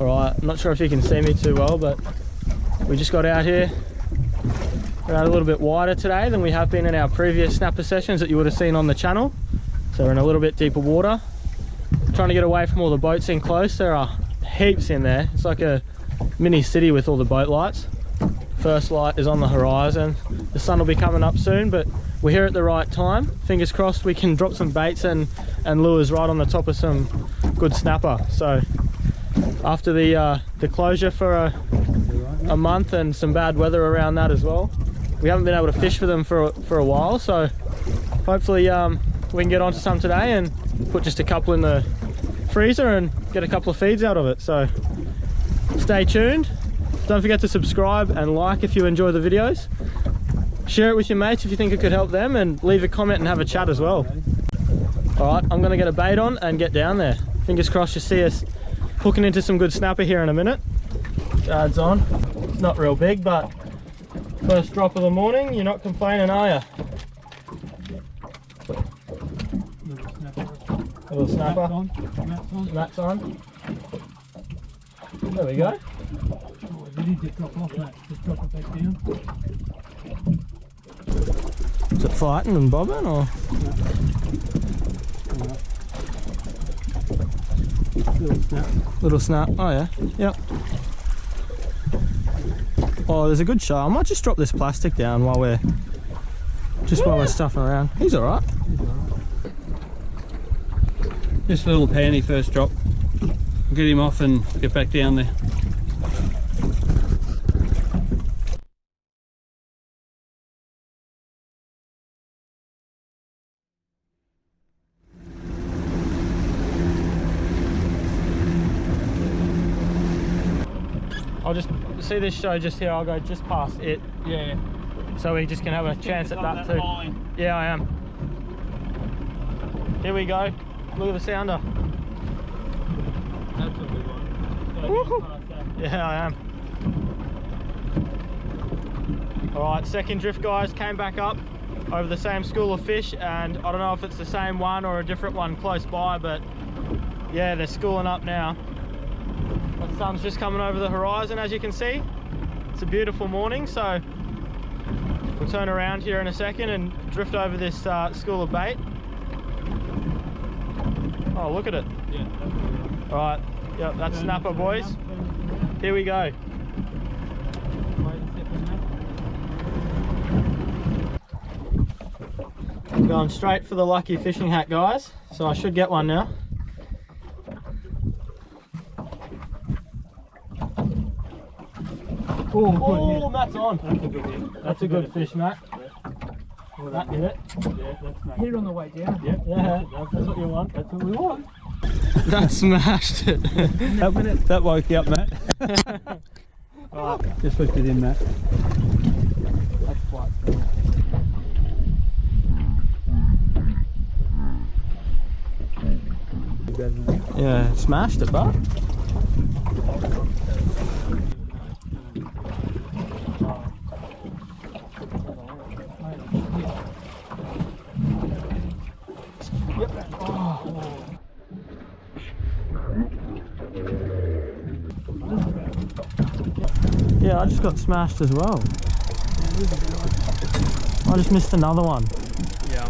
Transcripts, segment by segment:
Alright, I'm not sure if you can see me too well, but we just got out here. We're out a little bit wider today than we have been in our previous snapper sessions that you would have seen on the channel. So we're in a little bit deeper water. Trying to get away from all the boats in close. There are heaps in there. It's like a mini city with all the boat lights. First light is on the horizon. The sun will be coming up soon, but we're here at the right time. Fingers crossed we can drop some baits and lures right on the top of some good snapper. So after the closure for a month and some bad weather around that as well, we haven't been able to fish for them for a while. So hopefully we can get onto some today and put just a couple in the freezer and get a couple of feeds out of it. So stay tuned. Don't forget to subscribe and like if you enjoy the videos. Share it with your mates if you think it could help them, and leave a comment and have a chat as well. Alright, I'm going to get a bait on and get down there. Fingers crossed you see us hooking into some good snapper here in a minute. Guards on. It's not real big, but first drop of the morning, you're not complaining, are you? A little snapper. That's on. There we go. You need to drop off that. Just drop it back down. Is it fighting and bobbing or? Little snap. Little snap. Oh yeah. Yep. Oh, there's a good show. I might just drop this plastic down while we're stuffing around. He's all right. Just a little panty first drop. Get him off and get back down there. I'll just see this show just here. I'll go just past it. Yeah. So we just can have a chance at that too. Line. Yeah, I am. Here we go. Look at the sounder. That's a good one. Yeah, I am. Alright, second drift, guys. Came back up over the same school of fish, and I don't know if it's the same one or a different one close by, but yeah, they're schooling up now. The sun's just coming over the horizon, as you can see. It's a beautiful morning, so we'll turn around here in a second and drift over this school of bait. Oh, look at it. Yeah. Alright, yep, that's snapper, boys. Here we go. I'm going straight for the lucky fishing hat, guys, so I should get one now. Oh, Matt's on. That's a good hit. That's a good fish, Matt. Well, Matt hit it. Yeah, that's Matt. Hit it on the way down. Yeah, that's what you want. That's what we want. That smashed it. That woke you up, Matt. Right. Just lift it in, Matt. That's quite cool. Yeah, smashed it, but. Yeah, I just got smashed as well. I just missed another one. Yeah,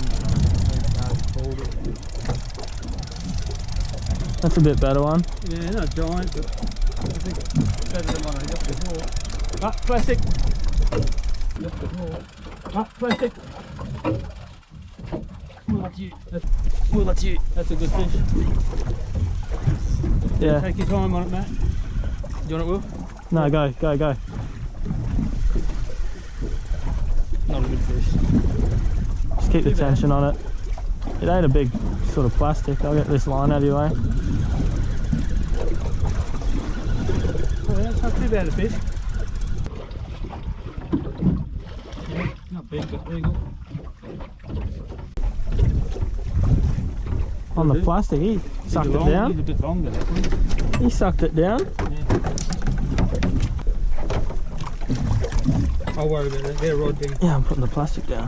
That's a bit better one. yeah, not giant, but I think it's better than one I got before. Ah, plastic. Just before. Ah, plastic. Well, that's you. Well, that's you. That's a good fish. Yeah. Take your time on it, Matt. You want it, Will? No, go, go, go. Not a good fish. Just keep the tension on it. It ain't a big sort of plastic. I'll get this line out of your way. Oh, yeah, it's not too bad a fish. Yeah, not big, but legal. On the plastic, he sucked it down. He's a bit longer, that one. He sucked it down. Yeah. I'll worry about that. Get a rod down. Yeah, I'm putting the plastic down.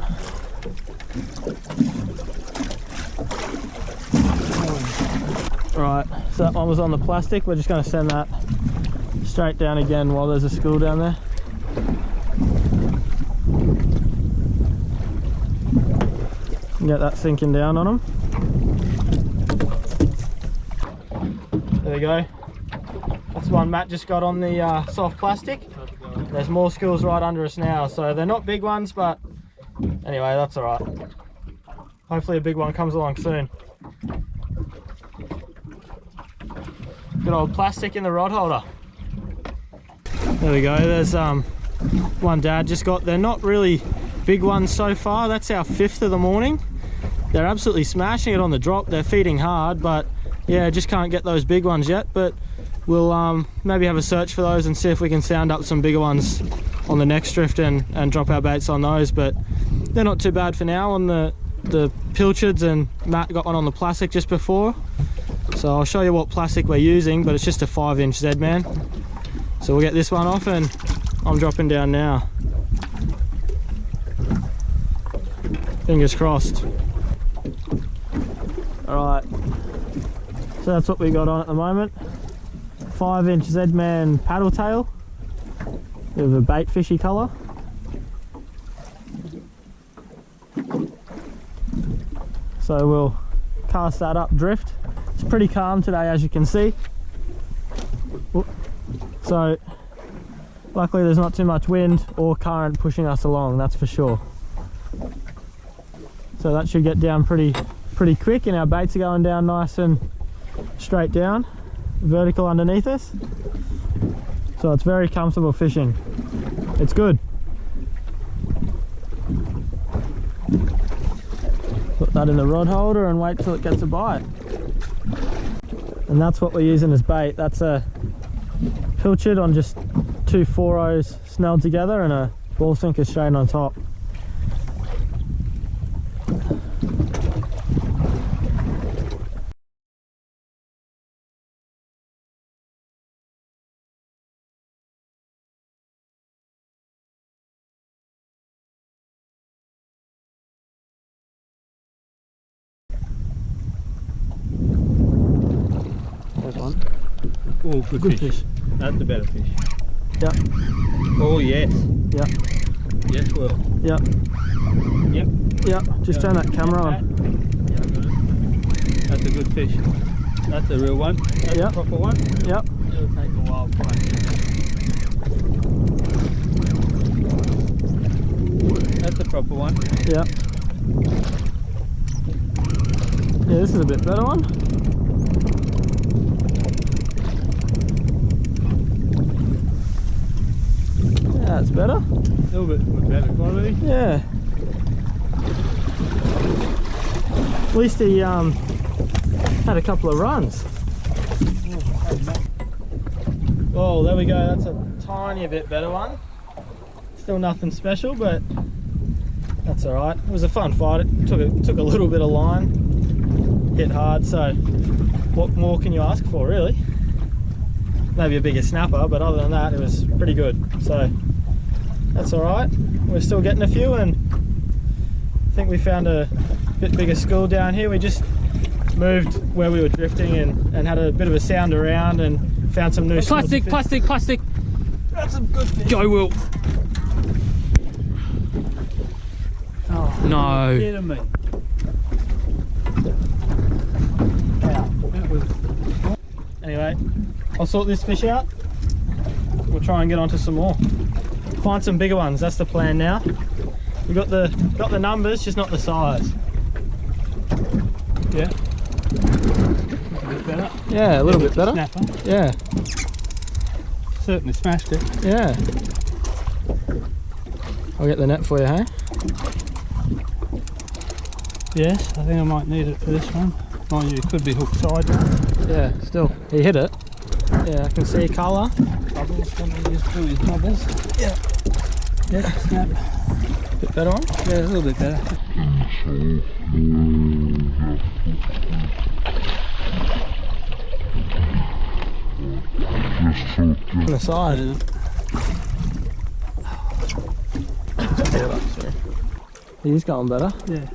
Right, so that one was on the plastic. We're just going to send that Straight down again while there's a school down there. Get that sinking down on them. There we go. That's one Matt just got on the soft plastic. There's more schools right under us now, so they're not big ones, but anyway, that's alright. Hopefully a big one comes along soon. Good old plastic in the rod holder. There we go, there's one Dad just got. They're not really big ones so far. That's our 5th of the morning. They're absolutely smashing it on the drop. They're feeding hard, but yeah, just can't get those big ones yet. But we'll maybe have a search for those and see if we can sound up some bigger ones on the next drift and drop our baits on those. But they're not too bad for now on the pilchards, and Matt got one on the plastic just before. So I'll show you what plastic we're using, but it's just a 5-inch Z-Man. So we'll get this one off and I'm dropping down now. Fingers crossed. Alright, so that's what we got on at the moment. 5-inch Z-Man paddle tail with a bait fishy colour. So we'll cast that up drift. It's pretty calm today, as you can see. So luckily there's not too much wind or current pushing us along, that's for sure. So that should get down pretty quick, and our baits are going down nice and straight down, vertical underneath us. So it's very comfortable fishing. It's good. Put that in the rod holder and wait till it gets a bite. And that's what we're using as bait. That's a pilchard on just 2 4-0s snelled together and a ball sinker straight on top. There's one. Oh, good fish. That's the better fish. Yep. Oh, yes. Yep. Yes, Will. Yep. Yep. Yep. Just turn that camera on. Yeah, I got it. That's a good fish. That's a real one. That's a proper one. Yep. It'll take a while to find. That's a proper one. Yep. Yeah, this is a bit better one. Yeah, that's better. A little bit better quality. Yeah. At least he had a couple of runs. Oh, there we go. That's a tiny bit better one. Still nothing special, but that's all right. It was a fun fight. It took a little bit of line, hit hard. So, what more can you ask for, really? Maybe a bigger snapper, but other than that, it was pretty good. So, that's all right. We're still getting a few, and I think we found a bit bigger school down here. We just moved where we were drifting and had a bit of a sound around and found some new plastic. That's some good fish. Go, Will. Oh, no. Kidding me. Anyway, I'll sort this fish out. We'll try and get onto some more. Find some bigger ones. That's the plan now. We got the numbers, just not the size. Yeah. A bit better. Yeah, a little bit better. Snapper. Yeah. Certainly smashed it. Yeah. I'll get the net for you, hey? Yes, I think I might need it for this one. Mind you, it could be hooked sideways. Yeah, still. He hit it. Yeah, I can see colour. Bubbles, something just doing his bubbles. Yeah. Yeah, snap. Bit better one? Yeah, a little bit better. On the side. He's going better. Yeah.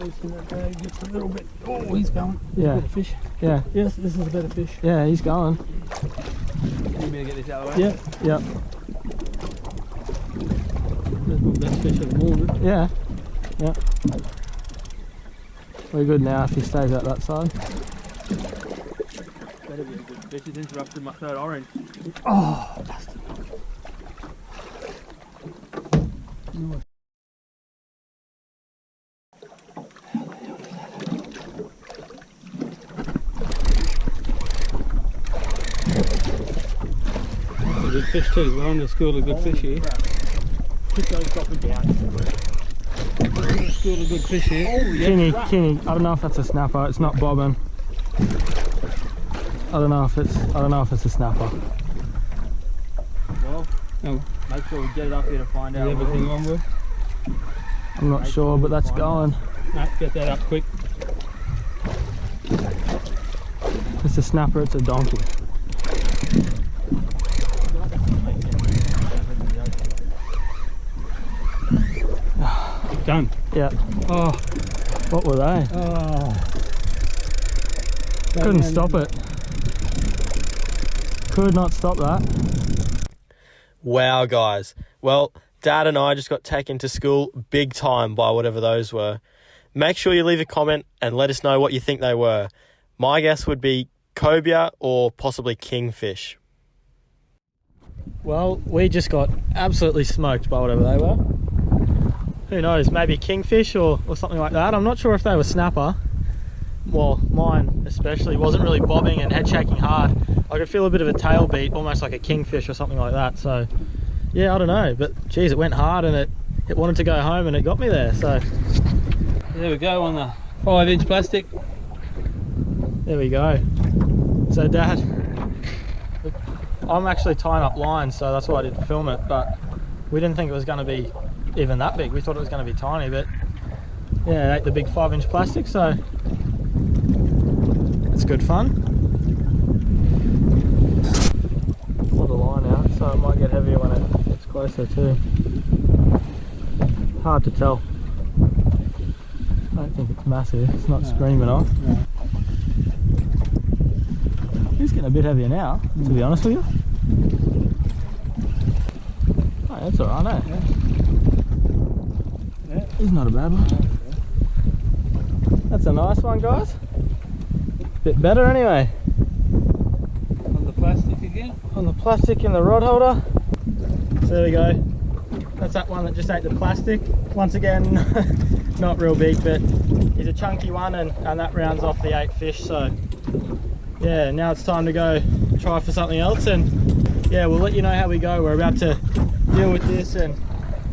Loosen that bag just a little bit. Oh, he's going. Yeah. Better fish. Yeah. Yes, this is a better fish. Yeah, he's going. You better get this out of the way. Yep. Yep. That's my best fish of the morning. Yeah. Yeah. We're good now if he stays out that side. Better be a good fish. He's interrupted my third orange. Oh, bastard. Nice. That's a good fish too. We're on the school of good fish here. Keep those dropping down. School of good fish here. Oh, yeah. Kingy. I don't know if that's a snapper. It's not bobbing. I don't know if it's a snapper. Well, make sure we get it up here to find out. Everything on with. I'm not sure, but that's going. No, get that up quick. It's a snapper, it's a donkey. Done. Yeah. Oh, What were they? oh. Couldn't stop it. Could not stop that. Wow, guys. Well, Dad and I just got taken to school big time by whatever those were. Make sure you leave a comment and let us know what you think they were. My guess would be cobia or possibly kingfish. Well, we just got absolutely smoked by whatever they were. Who knows, maybe kingfish or something like that. I'm not sure if they were snapper. Well, mine especially wasn't really bobbing and head shaking hard. I could feel a bit of a tail beat, almost like a kingfish or something like that. So yeah, I don't know, but geez, it went hard and it wanted to go home and it got me there. So There we go on the 5-inch plastic. there we go. So Dad, I'm actually tying up lines, so that's why I didn't film it, but we didn't think it was going to be even that big. We thought it was going to be tiny, but yeah, it ate the big 5-inch plastic, so it's good fun. Pull the line out, so it might get heavier when it gets closer too. Hard to tell. I don't think it's massive. It's not screaming off. No. It's getting a bit heavier now, to be honest with you. Oh, that's alright, eh? Yeah. He's not a bad one. That's a nice one, guys. Bit better anyway. On the plastic again. On the plastic in the rod holder. So there we go. That's that one that just ate the plastic. Once again, not real big, but he's a chunky one, and that rounds off the 8 fish. So yeah, now it's time to go try for something else, and yeah, we'll let you know how we go. We're about to deal with this and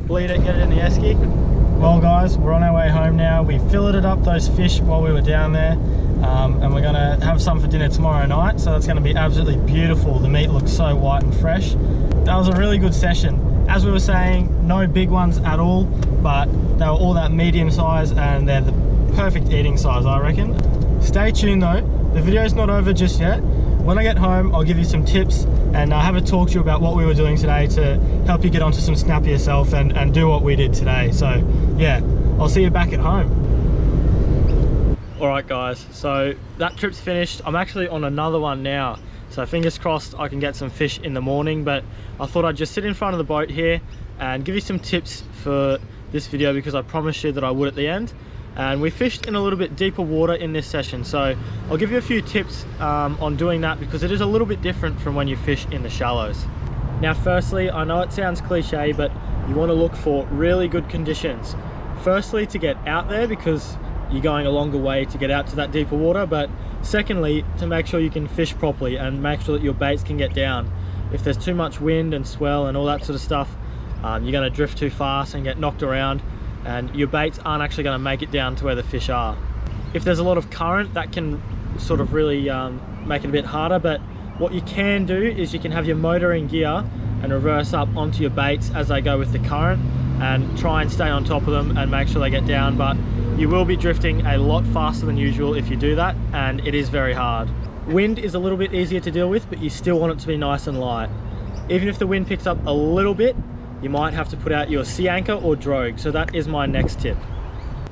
bleed it, get it in the esky. Well guys, we're on our way home now. We filleted up those fish while we were down there, and we're gonna have some for dinner tomorrow night, so that's gonna be absolutely beautiful. The meat looks so white and fresh. That was a really good session. As we were saying, no big ones at all, but they were all that medium size, and they're the perfect eating size, I reckon. Stay tuned though, the video's not over just yet. When I get home, I'll give you some tips and have a talk to you about what we were doing today to help you get onto some snapper yourself and do what we did today. So yeah, I'll see you back at home. Alright guys, so that trip's finished. I'm actually on another one now. So fingers crossed I can get some fish in the morning, but I thought I'd just sit in front of the boat here and give you some tips for this video because I promised you that I would at the end. And we fished in a little bit deeper water in this session, so I'll give you a few tips on doing that because it is a little bit different from when you fish in the shallows. Now firstly, I know it sounds cliche, but you want to look for really good conditions. Firstly, to get out there because you're going a longer way to get out to that deeper water, but secondly, to make sure you can fish properly and make sure that your baits can get down. If there's too much wind and swell and all that sort of stuff, you're going to drift too fast and get knocked around, and your baits aren't actually going to make it down to where the fish are. If there's a lot of current, that can sort of really make it a bit harder, but what you can do is you can have your motor in gear and reverse up onto your baits as they go with the current and try and stay on top of them and make sure they get down, but you will be drifting a lot faster than usual if you do that, and it is very hard. Wind is a little bit easier to deal with, but you still want it to be nice and light. Even if the wind picks up a little bit, you might have to put out your sea anchor or drogue, so that is my next tip.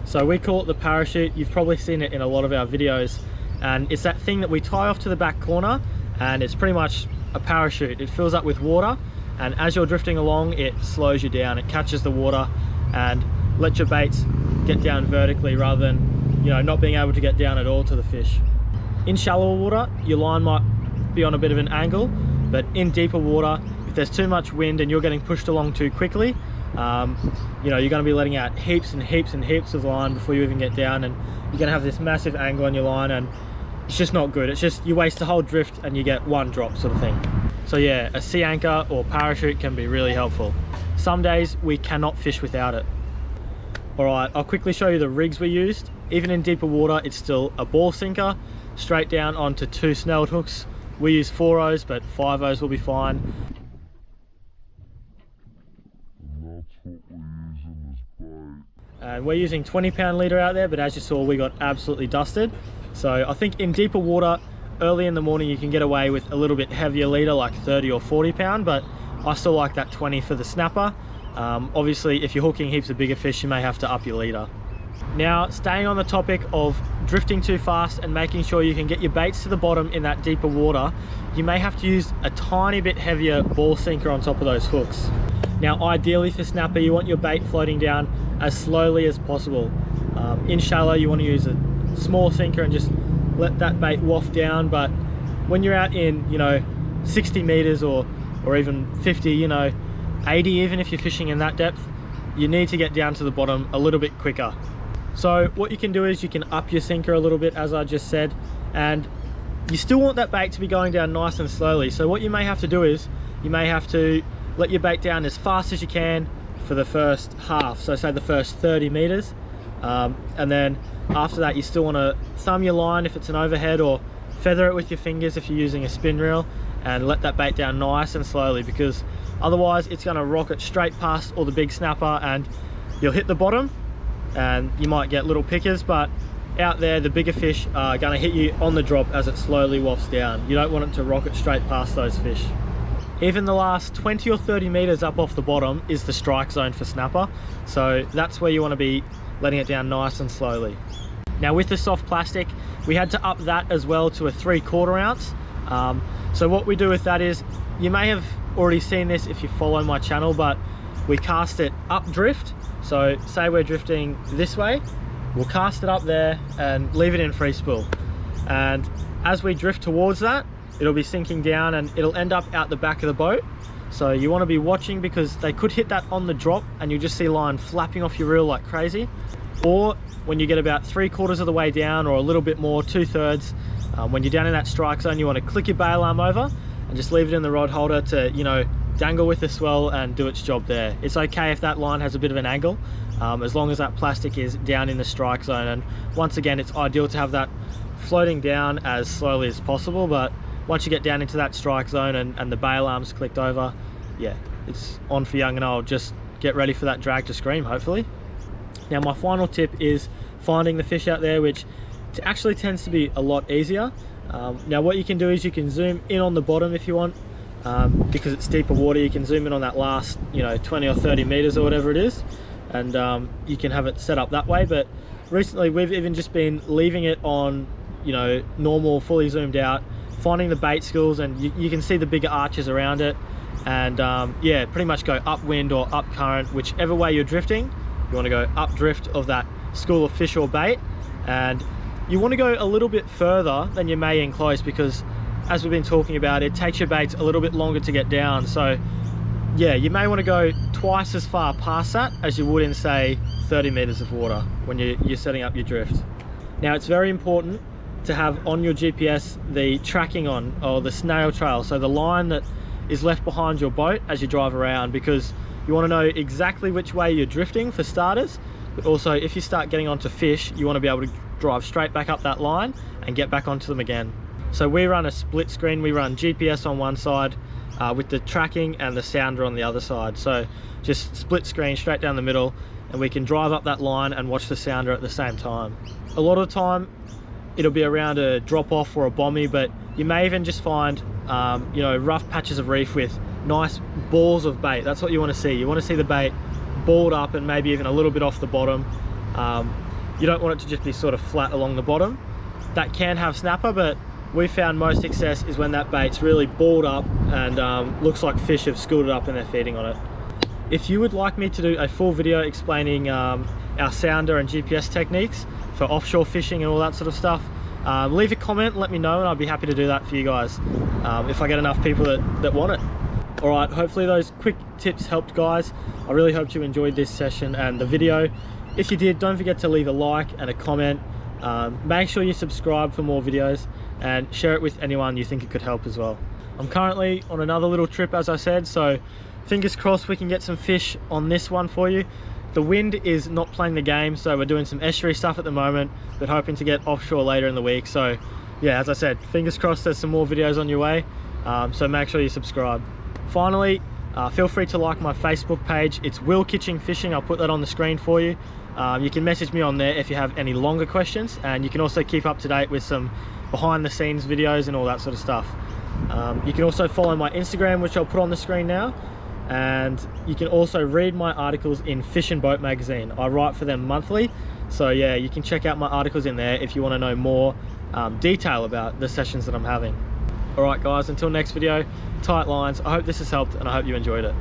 So we call it the parachute. You've probably seen it in a lot of our videos, and it's that thing that we tie off to the back corner, and it's pretty much a parachute. It fills up with water, and as you're drifting along, it slows you down. It catches the water and lets your baits get down vertically rather than, you know, not being able to get down at all to the fish. In shallower water, your line might be on a bit of an angle, but in deeper water, if there's too much wind and you're getting pushed along too quickly, you know, you're going to be letting out heaps and heaps and heaps of line before you even get down, and you're going to have this massive angle on your line, and it's just not good. It's just, you waste the whole drift and you get one drop sort of thing. So yeah, a sea anchor or parachute can be really helpful. Some days we cannot fish without it. All right, I'll quickly show you the rigs we used. Even in deeper water, it's still a ball sinker, straight down onto 2 snelled hooks. We use 4-0s, but 5-0s will be fine. And we're using 20-pound leader out there, but as you saw, we got absolutely dusted. So I think in deeper water, early in the morning, you can get away with a little bit heavier leader, like 30 or 40 pound, but I still like that 20 for the snapper. Obviously, if you're hooking heaps of bigger fish, you may have to up your leader. Now, staying on the topic of drifting too fast and making sure you can get your baits to the bottom in that deeper water, you may have to use a tiny bit heavier ball sinker on top of those hooks. Now, ideally for snapper, you want your bait floating down as slowly as possible. In shallow, you want to use a small sinker and just let that bait waft down, but when you're out in, you know, 60 meters or even 50, you know, 80 even if you're fishing in that depth, you need to get down to the bottom a little bit quicker. So what you can do is you can up your sinker a little bit, as I just said, and you still want that bait to be going down nice and slowly. So what you may have to do is you may have to let your bait down as fast as you can for the first half, so say the first 30 meters, and then after that you still want to thumb your line if it's an overhead, or feather it with your fingers if you're using a spin reel, and let that bait down nice and slowly, because otherwise it's going to rocket straight past all the big snapper and you'll hit the bottom and you might get little pickers, but out there the bigger fish are going to hit you on the drop as it slowly wafts down. You don't want it to rocket straight past those fish. Even the last 20 or 30 meters up off the bottom is the strike zone for snapper, so that's where you want to be letting it down nice and slowly. Now with the soft plastic, we had to up that as well to a 3/4 ounce. So what we do with that is, you may have already seen this if you follow my channel, but we cast it up drift. So say we're drifting this way, we'll cast it up there and leave it in free spool. And as we drift towards that, it'll be sinking down and it'll end up out the back of the boat. So you want to be watching, because they could hit that on the drop and you'll just see line flapping off your reel like crazy. Or when you get about 3/4 of the way down, or a little bit more, 2/3, when you're down in that strike zone, you want to click your bail arm over and just leave it in the rod holder to, you know, dangle with the swell and do its job there. It's okay if that line has a bit of an angle, as long as that plastic is down in the strike zone. And once again, it's ideal to have that floating down as slowly as possible, but once you get down into that strike zone and the bail arm's clicked over, yeah, it's on for young and old. Just get ready for that drag to scream, hopefully. Now my final tip is finding the fish out there, which actually tends to be a lot easier. Now what you can do is you can zoom in on the bottom if you want, because it's deeper water. You can zoom in on that last, you know, 20 or 30 meters or whatever it is, and you can have it set up that way. But recently we've even just been leaving it on, you know, normal, fully zoomed out, finding the bait schools, and you can see the bigger arches around it, and yeah, pretty much go upwind or up current, whichever way you're drifting. You want to go up drift of that school of fish or bait, and you want to go a little bit further than you may in close, because as we've been talking about, it takes your baits a little bit longer to get down. So yeah, you may want to go twice as far past that as you would in, say, 30 meters of water when you're setting up your drift. Now it's very important to have on your GPS the tracking on, or the snail trail, so the line that is left behind your boat as you drive around, because you want to know exactly which way you're drifting for starters, but also if you start getting onto fish, you want to be able to drive straight back up that line and get back onto them again. So we run a split screen. We run GPS on one side with the tracking and the sounder on the other side. So just split screen straight down the middle, and we can drive up that line and watch the sounder at the same time. A lot of the time it'll be around a drop off or a bommy, but you may even just find you know, rough patches of reef with nice balls of bait. That's what you want to see. You want to see the bait balled up and maybe even a little bit off the bottom. you don't want it to just be sort of flat along the bottom. That can have snapper, but we found most success is when that bait's really balled up and looks like fish have schooled it up and they're feeding on it. If you would like me to do a full video explaining our sounder and GPS techniques for offshore fishing and all that sort of stuff, leave a comment, let me know, and I'll be happy to do that for you guys if I get enough people that want it. All right, hopefully those quick tips helped, guys. I really hope you enjoyed this session and the video. If you did, don't forget to leave a like and a comment. Make sure you subscribe for more videos and share it with anyone you think it could help as well. I'm currently on another little trip, as I said, so fingers crossed we can get some fish on this one for you. The wind is not playing the game, so we're doing some estuary stuff at the moment, but hoping to get offshore later in the week. So yeah, as I said, fingers crossed there's some more videos on your way, so make sure you subscribe. Finally, feel free to like my Facebook page. It's Will Kitching Fishing. I'll put that on the screen for you. You can message me on there if you have any longer questions, and you can also keep up to date with some behind the scenes videos and all that sort of stuff. You can also follow my Instagram, which I'll put on the screen now, and you can also read my articles in Fish and Boat magazine. I write for them monthly, so yeah, you can check out my articles in there if you want to know more detail about the sessions that I'm having. All right guys, until next video, tight lines. I hope this has helped and I hope you enjoyed it.